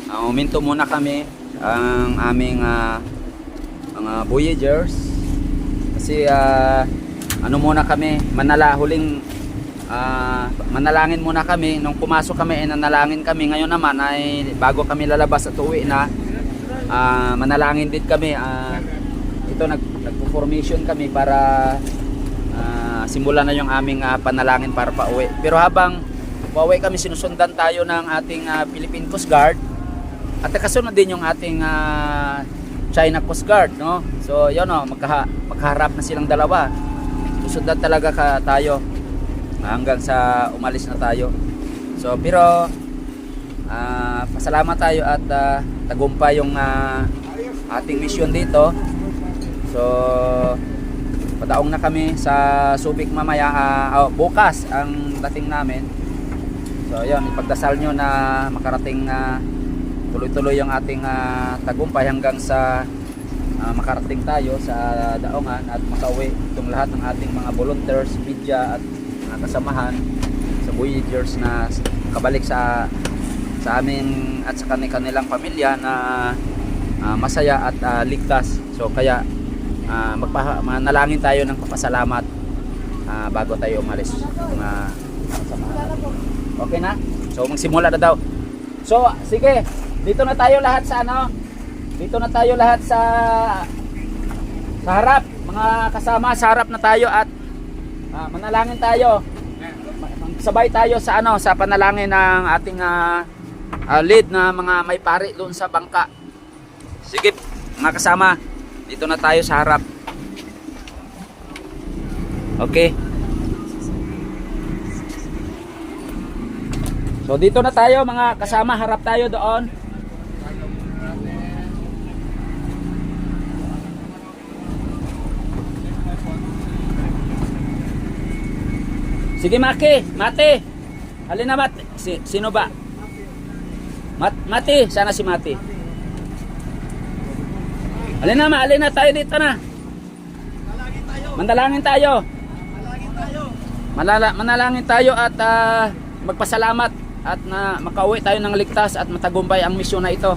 Uminto muna kami ang aming mga Voyagers kasi ano muna kami, manalangin muna kami. Nung pumasok kami nanalangin kami. Ngayon naman ay bago kami lalabas at uwi na, manalangin din kami. Ito nagpo-formation kami para simulan na yung aming panalangin para pauwi. Pero habang pauwi kami, sinusundan tayo ng ating Philippine Coast Guard at kasunod din yung ating China Coast Guard, no? So yun, magkaharap na silang dalawa. Susundan talaga tayo hanggang sa umalis na tayo. So pero pasalamat tayo at tagumpay yung ating mission dito. So padaong na kami sa Subic mamaya, bukas ang dating namin. So yun, ipagdasal nyo na makarating tuloy-tuloy yung ating tagumpay hanggang sa makarating tayo sa Daongan at makauwi itong lahat ng ating mga volunteers, media at kasamahan sa Voyagers na kabalik sa amin at sa kanilang pamilya na masaya at ligtas. So kaya manalangin tayo ng papasalamat bago tayo umalis. Okay na? So magsimula na daw. So sige, dito na tayo lahat sa dito na tayo lahat sa harap, mga kasama, sa harap na tayo at manalangin tayo. Sabay tayo sa sa panalangin ng ating lead na mga may pari doon sa bangka. Sige mga kasama, dito na tayo sa harap. Okay. So dito na tayo mga kasama, harap tayo doon. Sige Mate. Halina Mate. Sino ba? Mate, sana si Mate. Halina tayo dito na. Manalangin tayo. Manalangin tayo at magpasalamat at na makauwi tayo ng ligtas at matagumpay ang misyon na ito.